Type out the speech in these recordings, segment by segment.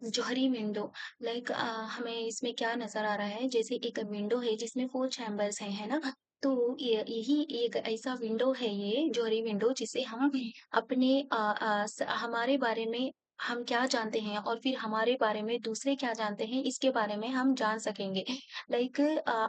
जोहरी window हमें इसमें क्या नज़र आ रहा है, जैसे एक विंडो है जिसमें 4 चैम्बर्स हैं, है ना? तो ये यही एक ऐसा विंडो है ये जोहरी विंडो जिसे हम अपने हमारे बारे में हम क्या जानते हैं और फिर हमारे बारे में दूसरे क्या जानते हैं इसके बारे में हम जान सकेंगे।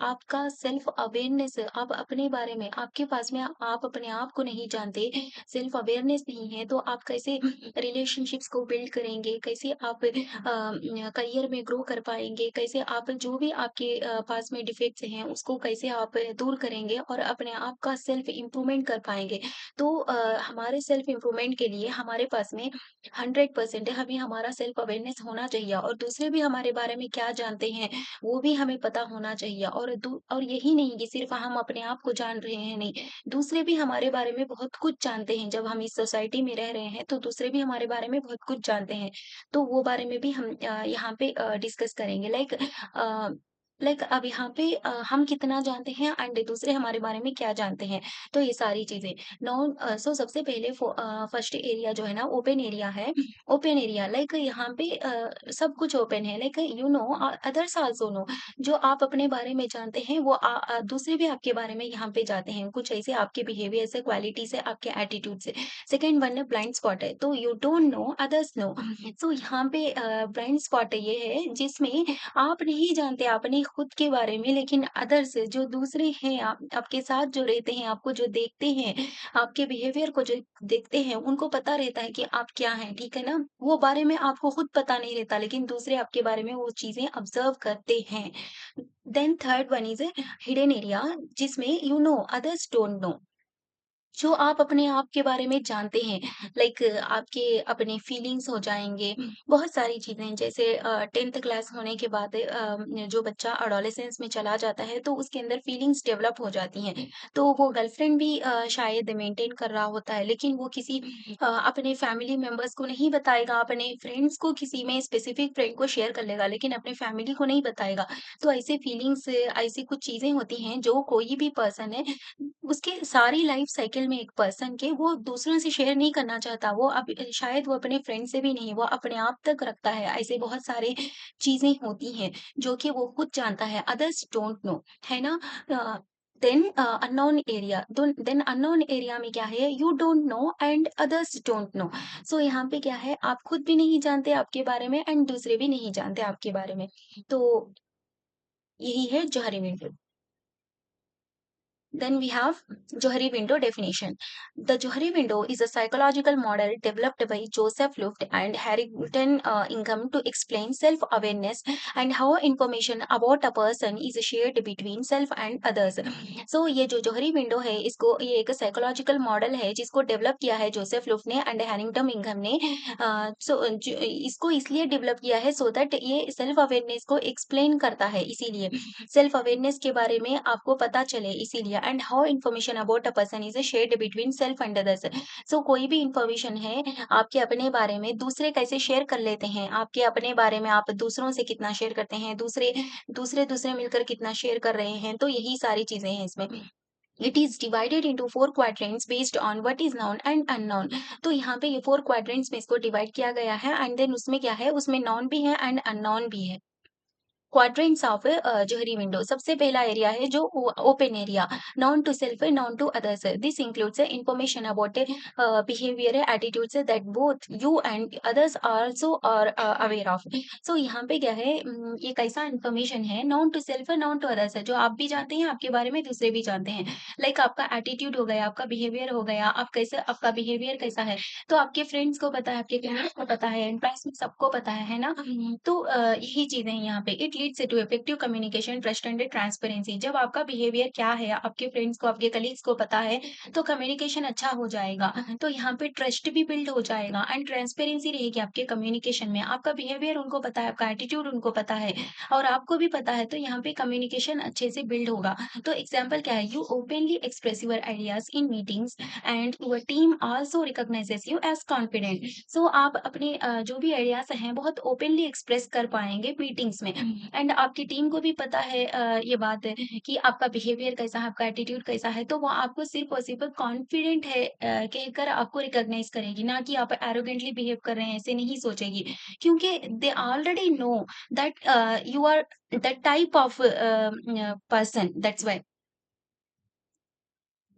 आपका सेल्फ अवेयरनेस आप अपने बारे में आपके पास में आप अपने आप को नहीं जानते, सेल्फ अवेयरनेस नहीं है तो आप कैसे रिलेशनशिप्स को बिल्ड करेंगे, कैसे आप करियर में ग्रो कर पाएँगे, कैसे आप जो भी आपके पास में डिफेक्ट्स हैं, उसको कैसे आप दूर करेंगे और अपने आप का सेल्फ इम्प्रूवमेंट कर पाएँगे। तो हमारे सेल्फ इम्प्रूवमेंट के लिए हमारे पास में 100% हमें हमारा सेल्फ अवेयरनेस होना चाहिए और दूसरे भी हमारे बारे में क्या जानते हैं, वो भी हमें पता होना चाहिए और यही नहीं कि सिर्फ़ हम अपने आप को जान रहे हैं, नहीं, दूसरे भी हमारे बारे में बहुत कुछ जानते हैं। जब हम इस सोसाइटी में रह रहे हैं, तो दूसरे भी हमारे बारे में बहुत कुछ जानते हैं। तो वो बारे में भी हम यहाँ पे डिस्कस करेंगे। अब यहाँ पे हम कितना जानते हैं एंड दूसरे हमारे बारे में क्या जानते हैं। तो ये सारी चीज़ें। सो सबसे पहले फर्स्ट एरिया जो है ना ओपन एरिया है। ओपन एरिया यहाँ पे सब कुछ ओपन है अदर्स आल्सो नो। जो आप अपने बारे में जानते हैं वो दूसरे भी आपके बारे में यहाँ पे जानते हैं। कुछ ऐसे आपके बिहेवियर से, क्वालिटी से, आपके एटीट्यूड से। सेकंड वन है ब्लाइंड स्पॉट है, तो you don't know others know. So यहाँ पे ब्लाइंड स्पॉट ये है जिसमें आप नहीं जानते अपने खुद के बारे में, लेकिन अदर्स जो दूसरे हैं आपके साथ जो रहते हैं, आपको जो देखते हैं, आपके बिहेवियर को जो देखते हैं, उनको पता रहता है कि आप क्या हैं, ठीक है ना? वो बारे में आपको खुद पता नहीं रहता, लेकिन दूसरे आपके बारे में वो चीज़ें ऑब्ज़र्व करते हैं। Then third one is hidden area जिसमें अदर्स डोंट नो। जो आप अपने आप के बारे में जानते हैं, आपके अपने फीलिंग्स हो जाएँगे, बहुत सारी चीज़ें जैसे 10th क्लास होने के बाद जो बच्चा एडोलेसेंस में चला जाता है तो उसके अंदर फीलिंग्स डेवलप हो जाती हैं। तो वो गर्लफ्रेंड भी शायद मेंटेन कर रहा होता है, लेकिन वो किसी अपने फैमिली मेंबर्स को नहीं बताएगा, अपने फ्रेंड्स को किसी में स्पेसिफिक फ्रेंड को शेयर कर लेगा, लेकिन अपने फैमिली को नहीं बताएगा। तो ऐसे फीलिंग्स ऐसी कुछ चीज़ें होती हैं जो कोई भी पर्सन है उसके सारी लाइफ साइकिल में एक पर्सन के वो दूसरों से शेयर नहीं करना चाहता। वो अब शायद वो अपने फ्रेंड से भी नहीं, वो अपने आप तक रखता है। ऐसे बहुत सारे चीज़ें होती हैं जो कि वो खुद जानता है, अदर्स डोंट नो, है ना? Uh, unknown area then unknown area में क्या है, you don't know and others don't know. So यहाँ पे क्या है, आप खुद भी नहीं जानते आपके बारे में एंड दूसरे भी नहीं जानते आपके बारे में। तो यही है जौहरी method. Then we have Johari window definition. The Johari window is a psychological model developed by Joseph Luft and Harrington Ingham to explain self-awareness and how information about a person is shared between self and others. So ये जो जोहरी window है इसको ये एक psychological model है जिसको develop किया है जोसेफ लुफ्ट ने एंड हैरिंगटन इंघम ने। इसको इसलिए डेवलप किया है सो दैट ये सेल्फ अवेयरनेस को एक्सप्लेन करता है, इसीलिए सेल्फ अवेयरनेस के बारे में आपको पता चले इसीलिए and how information about a person is shared between self and others. So कोई भी इंफॉर्मेशन है आपके अपने बारे में दूसरे कैसे शेयर कर लेते हैं, आपके अपने बारे में आप दूसरों से कितना शेयर करते हैं, दूसरे दूसरे दूसरे मिलकर कितना शेयर कर रहे हैं, तो यही सारी चीजें हैं इसमें। It is divided into 4 quadrants based on what is known and unknown. तो यहाँ पे ये 4 क्वाड्रेंट्स में इसको डिवाइड किया गया है एंड देन उसमें क्या है, उसमें नॉन भी है एंड अननोन भी है। क्वाड्रेंट्स ऑफ जोहरी विंडो, सबसे पहला एरिया है जो open area, known to self है, नॉन टू अदर्स है। This includes information about behaviour attitudes that both you and others also are aware of. So यहाँ पे क्या है, एक ऐसा इंफॉर्मेशन है नॉन टू सेल्फ है, नॉन टू अदर्स है, जो आप भी जानते हैं आपके बारे में दूसरे भी जानते हैं। आपका एटीट्यूड हो गया, आपका बिहेवियर हो गया, आप कैसे, आपका बिहेवियर कैसा है, तो आपके फ्रेंड्स को पता है, आपके पेरेंट्स को पता है, एम्प्लॉइज में सबको पता है ना? तो यही चीज़ें हैं यहाँ पे। It leads to effective communication, trust and transparency. जब आपका बिहेवियर क्या है, आपके फ्रेंड्स को, आपके कलीग्स को पता है, तो कम्युनिकेशन अच्छा हो जाएगा। तो यहाँ पे ट्रस्ट भी बिल्ड हो जाएगा एंड ट्रांसपेरेंसी रहेगी आपके कम्युनिकेशन में। आपका बिहेवियर उनको पता है, आपका एटीट्यूड उनको पता है और आपको भी पता है, तो यहाँ पे कम्युनिकेशन अच्छे से बिल्ड होगा। तो एग्जाम्पल क्या है, you openly express your ideas in meetings and your team also recognises you as confident. So आप अपने जो भी आइडियाज हैं बहुत ओपनली एक्सप्रेस कर पाएंगे मीटिंग्स में। एंड आपकी टीम को भी पता है ये बात है कि आपका बिहेवियर कैसा है, आपका एटीट्यूड कैसा है, तो वो आपको सिर्फ़ और सिर्फ़ कॉन्फिडेंट है कहकर आपको रिकॉग्नाइज़ करेगी, ना कि आप एरोगेंटली बिहेव कर रहे हैं, ऐसे नहीं सोचेगी। क्योंकि they already know that you are that type of person, that's why.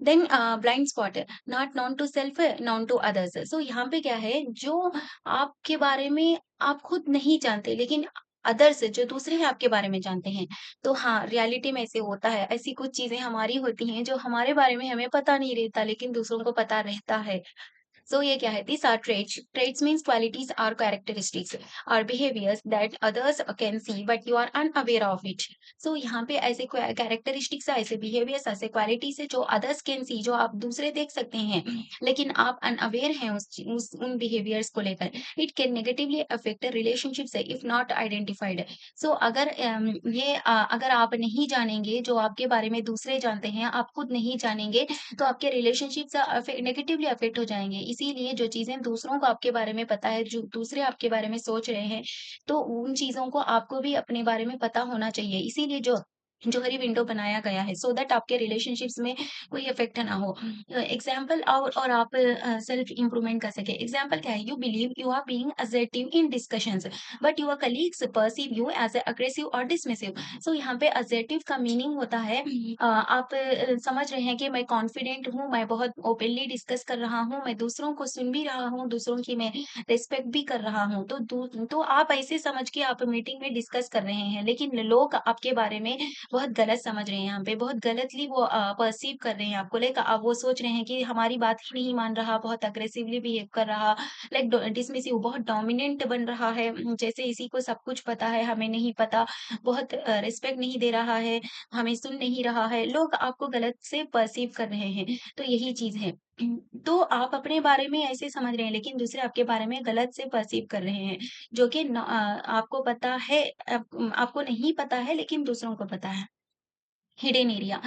Then blind spot not known to self known to others. So यहाँ पे क्या है, जो आपके बारे में आप खुद नहीं जानते लेकिन अदर्स जो दूसरे हैं आपके बारे में जानते हैं। तो हाँ, रियलिटी में ऐसे होता है, ऐसी कुछ चीजें हमारी होती हैं जो हमारे बारे में हमें पता नहीं रहता लेकिन दूसरों को पता रहता है। सो ये क्या है, these are traits. Traits means qualities or characteristics or behaviors that others can see but you are unaware of it. So यहाँ पे ऐसे कैरेक्टरिस्टिक्स है, ऐसे बिहेवियर्स, ऐसे क्वालिटीज है जो अदर्स कैन सी, जो आप दूसरे देख सकते हैं लेकिन आप अनअवेयर हैं उस उन बिहेवियर्स को लेकर। It can negatively affect relationships if not identified. So अगर अगर आप नहीं जानेंगे जो आपके बारे में दूसरे जानते हैं, आप खुद नहीं जानेंगे, तो आपके रिलेशनशिप्स नेगेटिवली अफेक्ट हो जाएँगे। इसीलिए जो चीज़ें दूसरों को आपके बारे में पता है, जो दूसरे आपके बारे में सोच रहे हैं, तो उन चीज़ों को आपको भी अपने बारे में पता होना चाहिए। इसीलिए जोहरी विंडो बनाया गया है सो दैट आपके रिलेशनशिप्स में कोई इफ़ेक्ट ना हो। एग्ज़ाम्पल और आप सेल्फ इम्प्रूवमेंट कर सकें। एग्ज़ाम्पल क्या है? You believe you are being assertive in discussions but your colleagues perceive you as aggressive और डिसमिसिव। सो यहाँ पे असर्टिव का मीनिंग होता है आप समझ रहे हैं कि मैं कॉन्फिडेंट हूँ, मैं बहुत ओपनली डिस्कस कर रहा हूँ, मैं दूसरों को सुन भी रहा हूँ, दूसरों की मैं रिस्पेक्ट भी कर रहा हूँ। तो आप ऐसे समझ के आप मीटिंग में डिस्कस कर रहे हैं, लेकिन लोग आपके बारे में बहुत गलत समझ रहे हैं यहाँ पे, बहुत गलतली वो पर्सीव कर रहे हैं आपको। लाइक वो सोच रहे हैं कि हमारी बात ही नहीं मान रहा, बहुत अग्रेसिवली बिहेव कर रहा, लाइक डिसमिसिव, बहुत डोमिनेंट बन रहा है, जैसे इसी को सब कुछ पता है, हमें नहीं पता, बहुत रिस्पेक्ट नहीं दे रहा है, हमें सुन नहीं रहा है, लोग आपको गलत से पर्सीव कर रहे हैं, तो यही चीज़ है। तो आप अपने बारे में ऐसे समझ रहे हैं, लेकिन दूसरे आपके बारे में गलत से पर्सीव कर रहे हैं, जो कि आपको पता है, आपको नहीं पता है, लेकिन दूसरों को पता है। हिडन एरिया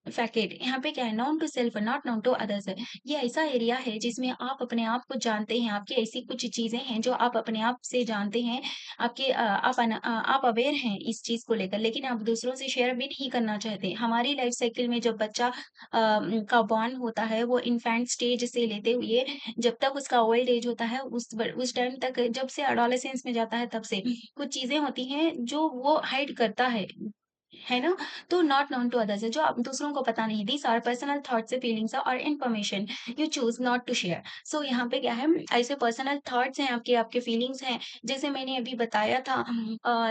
फैकेट यहाँ पे क्या है, known to self not known to others है। ये ऐसा एरिया है जिसमें आप अपने आप को जानते हैं, आपकी ऐसी कुछ चीजें हैं जो आप अपने आप से जानते हैं, आप अवेयर हैं इस चीज को लेकर, लेकिन आप दूसरों से शेयर भी नहीं करना चाहते। हमारी लाइफ साइकिल में जब बच्चा का बॉर्न होता है, वो इन्फेंट स्टेज से लेते हुए जब तक उसका ओल्ड एज होता है, उस टाइम तक, जब से एडोलेसेंस में जाता है तब से कुछ चीजें होती हैं जो वो हाइड करता है ना? तो नॉट नोन टू अदर्स है, जो आप दूसरों को पता नहीं। These are personal thoughts, feelings और information you choose not to share. So यहाँ पे क्या है, ऐसे पर्सनल थॉट्स हैं आपके, आपके फीलिंग्स हैं, जैसे मैंने अभी बताया था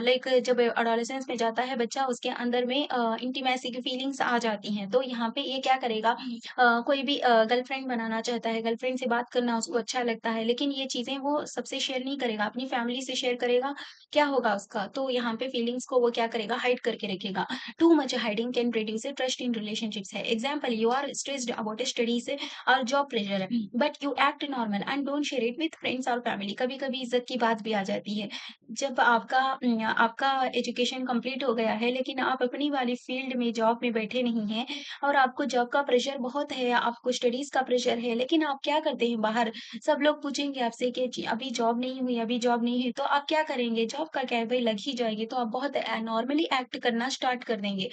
लाइक जब एडोलेसेंस में जाता है बच्चा, उसके अंदर में इंटीमेसी की फीलिंग्स आ जाती हैं। तो यहाँ पे ये क्या करेगा, कोई भी गर्लफ्रेंड बनाना चाहता है, गर्लफ्रेंड से बात करना उसको अच्छा लगता है, लेकिन ये चीज़ें वो सबसे शेयर नहीं करेगा, अपनी फैमिली से शेयर करेगा, क्या होगा उसका? तो यहाँ पे फीलिंग्स को वो क्या करेगा, हाइड करके रखेगा। Too much hiding can reduce a trust in relationships है। Example, you are stressed about studies और job pressure, but you act normal and don't share it with friends or family। कभी-कभी इज्जत की बात भी आ जाती है। जब आपका एजुकेशन कंप्लीट हो गया है, लेकिन आप अपनी वाली फील्ड में जॉब में बैठे नहीं हैं और आपको जॉब का प्रेशर बहुत है, आपको स्टडीज का प्रेशर है, लेकिन आप क्या करते हैं बाहर, सब लोग पूछेंगे आपसे कि जी अभी जॉब नहीं हुई, अभी जॉब नहीं हुई, तो आप क्या करेंगे? जॉब का क्या है भई, लग ही जाएगी, तो आप बहुत नॉर्मली एक्ट करना स्टार्ट कर देंगे।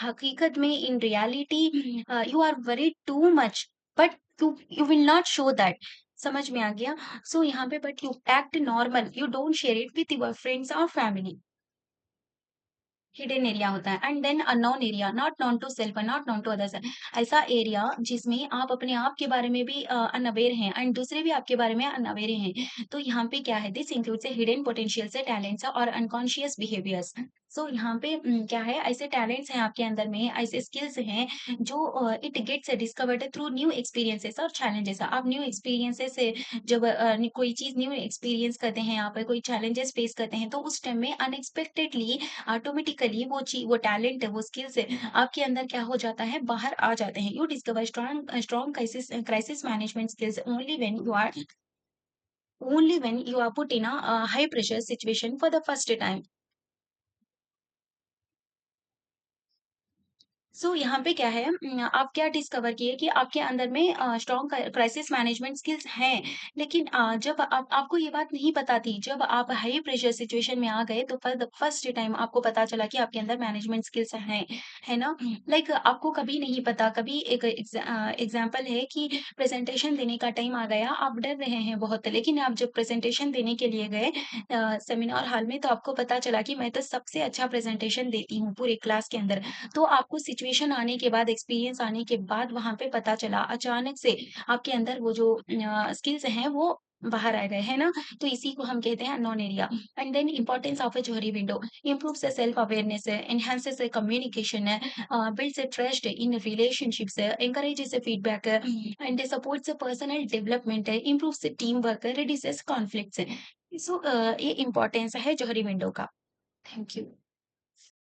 हकीकत में in reality you are worried too much but you you will not show that. समझ में आ गया? सो यहाँ पे but you act normal, you don't share it with your friends और फैमिली। हिडन एरिया होता है and then unknown area not known to self not known to others. ऐसा एरिया जिसमें आप अपने आप के बारे में भी अनअवेयर हैं एंड दूसरे भी आपके बारे में अनअवेयर हैं। तो यहाँ पे क्या है, दिस इंक्लूड्स हिडन पोटेंशियल से टैलेंट्स और अनकॉन्शियस बिहेवियर्स। सो यहाँ पे क्या है, ऐसे टैलेंट्स हैं आपके अंदर में, ऐसे स्किल्स हैं जो it gets discovered through new experiences और चैलेंजेस। आप न्यू एक्सपीरियंसेस से जब कोई चीज न्यू एक्सपीरियंस करते हैं, आप कोई चैलेंजेस फेस करते हैं, तो उस टाइम में अनएक्सपेक्टेडली ऑटोमेटिकली वो टैलेंट है, वो स्किल्स है, आपके अंदर क्या हो जाता है, बाहर आ जाते हैं। You discover strong strong crisis management skills only when you are put in a high pressure situation for the first time. यहाँ पे क्या है आप क्या डिस्कवर किए कि आपके अंदर में स्ट्रॉन्ग क्राइसिस मैनेजमेंट स्किल्स हैं, लेकिन जब आप आपको ये बात नहीं पता थी, जब आप हाई प्रेशर सिचुएशन में आ गए तो फॉर द फर्स्ट टाइम आपको पता चला कि आपके अंदर मैनेजमेंट स्किल्स हैं, है ना? लाइक आपको कभी नहीं पता, कभी एक एग्ज़ाम्पल है कि प्रेज़ेंटेशन देने का टाइम आ गया, आप डर रहे हैं बहुत, लेकिन आप जब प्रेज़ेंटेशन देने के लिए गए सेमिनार हॉल में, तो आपको पता चला कि मैं तो सबसे अच्छा प्रेज़ेंटेशन देती हूँ पूरे क्लास के अंदर। तो आपको सिचुएशन आने के बाद, एक्सपीरियंस आने के बाद वहाँ पे पता चला अचानक से आपके अंदर वो जो स्किल्स हैं वो बाहर आ गए, है ना? तो इसी को हम कहते हैं unknown area. And then importance of a Johari window improves the self awareness, enhances the communication, builds a trust in relationships, encourages a feedback, and supports the personal development, improves the teamwork, reduces conflicts. ये importance है जोहरी window का। Thank you.